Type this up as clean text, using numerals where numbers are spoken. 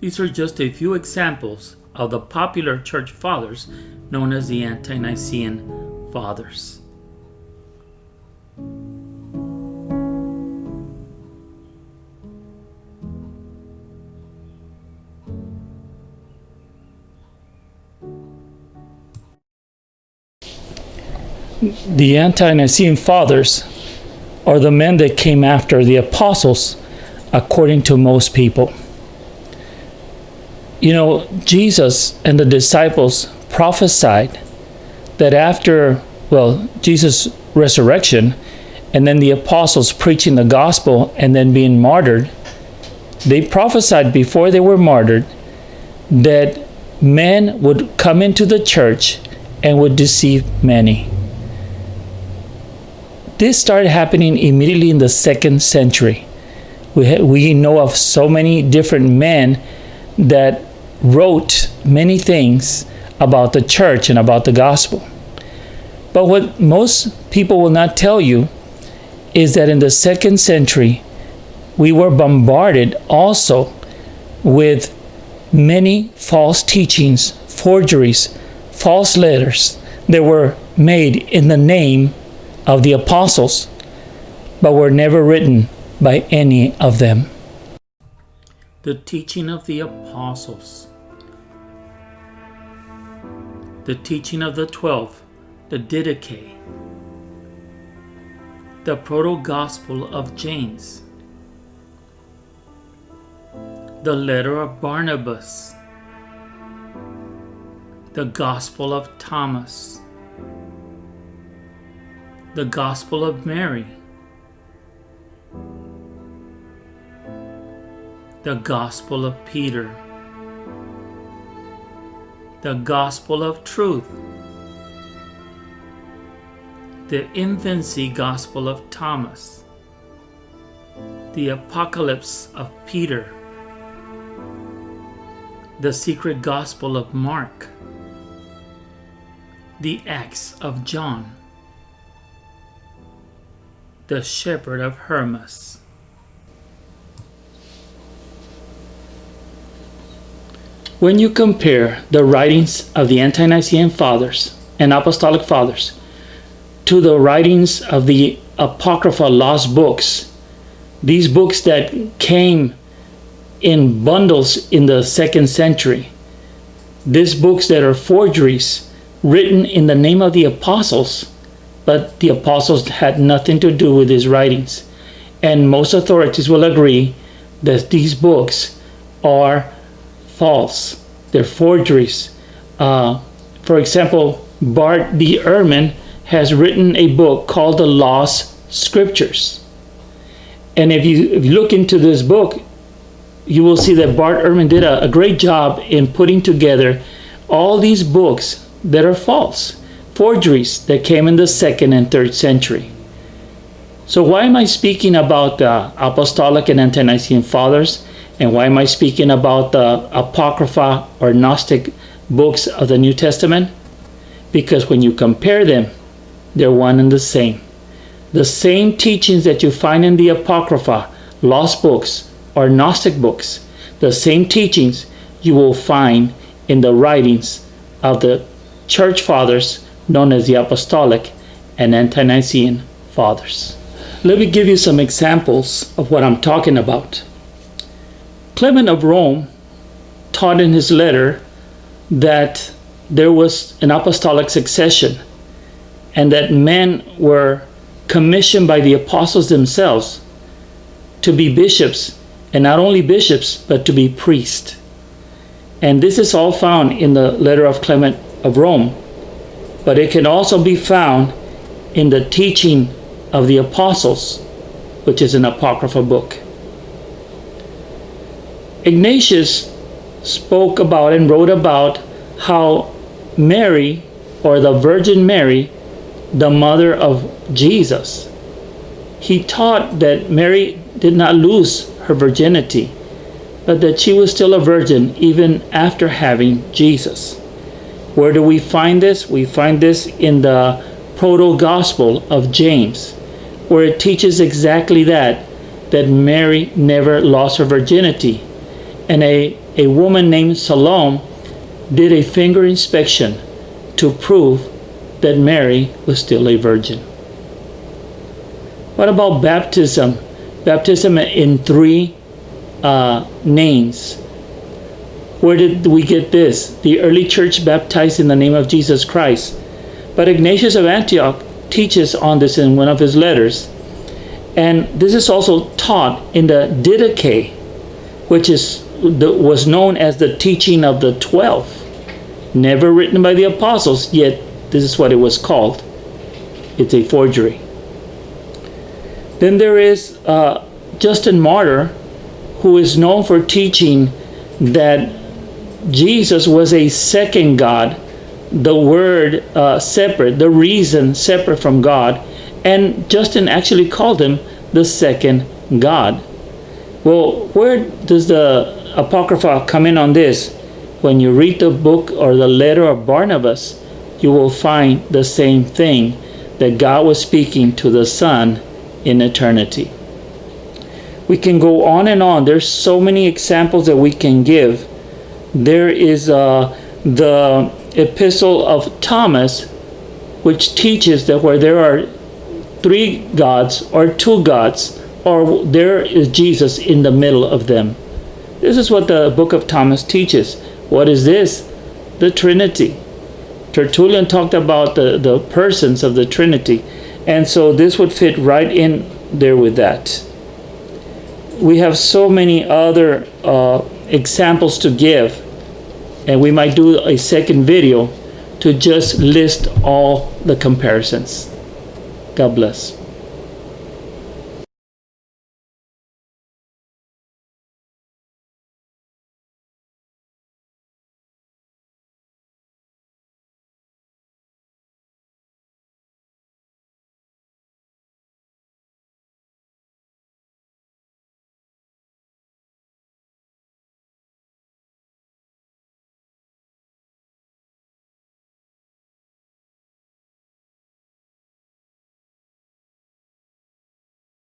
These are just a few examples of the popular church fathers known as the Ante-Nicene Fathers. The Ante-Nicene Fathers are the men that came after the apostles, according to most people. You know, Jesus and the disciples prophesied that after, Jesus' resurrection, and then the apostles preaching the gospel and then being martyred, they prophesied before they were martyred that men would come into the church and would deceive many. This started happening immediately in the 2nd century. We know of so many different men that wrote many things about the church and about the gospel. But what most people will not tell you is that in the 2nd century, we were bombarded also with many false teachings, forgeries, false letters that were made in the name of the apostles, but were never written by any of them. The teaching of the apostles. The teaching of the 12, the Didache, the proto-gospel of James, the letter of Barnabas, the gospel of Thomas, the gospel of Mary, the gospel of Peter, the gospel of truth, the infancy gospel of Thomas, the apocalypse of Peter, the secret gospel of Mark, the Acts of John, the shepherd of Hermas. When you compare the writings of the Ante-Nicene Fathers and Apostolic Fathers to the writings of the Apocrypha Lost books, these books that came in bundles in the 2nd century, these books that are forgeries written in the name of the apostles, but the apostles had nothing to do with these writings. And most authorities will agree that these books are false. They're forgeries. For example, Bart D. Ehrman has written a book called The Lost Scriptures. And if you look into this book, you will see that Bart Ehrman did a great job in putting together all these books that are false, forgeries that came in the 2nd and 3rd century. So why am I speaking about the Apostolic and Ante-Nicene Fathers? And why am I speaking about the Apocrypha or Gnostic books of the New Testament? Because when you compare them, they're one and the same. The same teachings that you find in the Apocrypha, lost books, or Gnostic books, the same teachings you will find in the writings of the church fathers known as the Apostolic and Ante-Nicene Fathers. Let me give you some examples of what I'm talking about. Clement of Rome taught in his letter that there was an apostolic succession and that men were commissioned by the apostles themselves to be bishops, and not only bishops, but to be priests. And this is all found in the letter of Clement of Rome, but it can also be found in the teaching of the apostles, which is an Apocrypha book. Ignatius spoke about and wrote about how Mary, or the Virgin Mary, the mother of Jesus, he taught that Mary did not lose her virginity, but that she was still a virgin even after having Jesus. Where do we find this? We find this in the proto-gospel of James, where it teaches exactly that Mary never lost her virginity. And a woman named Salome did a finger inspection to prove that Mary was still a virgin. What about baptism? Baptism in three names. Where did we get this? The early church baptized in the name of Jesus Christ. But Ignatius of Antioch teaches on this in one of his letters. And this is also taught in the Didache, which was known as the teaching of the 12. Never written by the apostles, yet this is what it was called. It's a forgery. Then there is Justin Martyr, who is known for teaching that Jesus was a second God, the Word separate, the reason separate from God, and Justin actually called him the second God. Well, where does the Apocrypha come in on this? When you read the book or the letter of Barnabas, you will find the same thing, that God was speaking to the Son in eternity. We can go on and on. There's so many examples that we can give. There is the Epistle of Thomas, which teaches that where there are three gods or two gods, or there is Jesus in the middle of them. This is what the book of Thomas teaches. What is this? The Trinity. Tertullian talked about the persons of the Trinity, and so this would fit right in there with that. We have so many other examples to give, and we might do a second video to just list all the comparisons. God bless.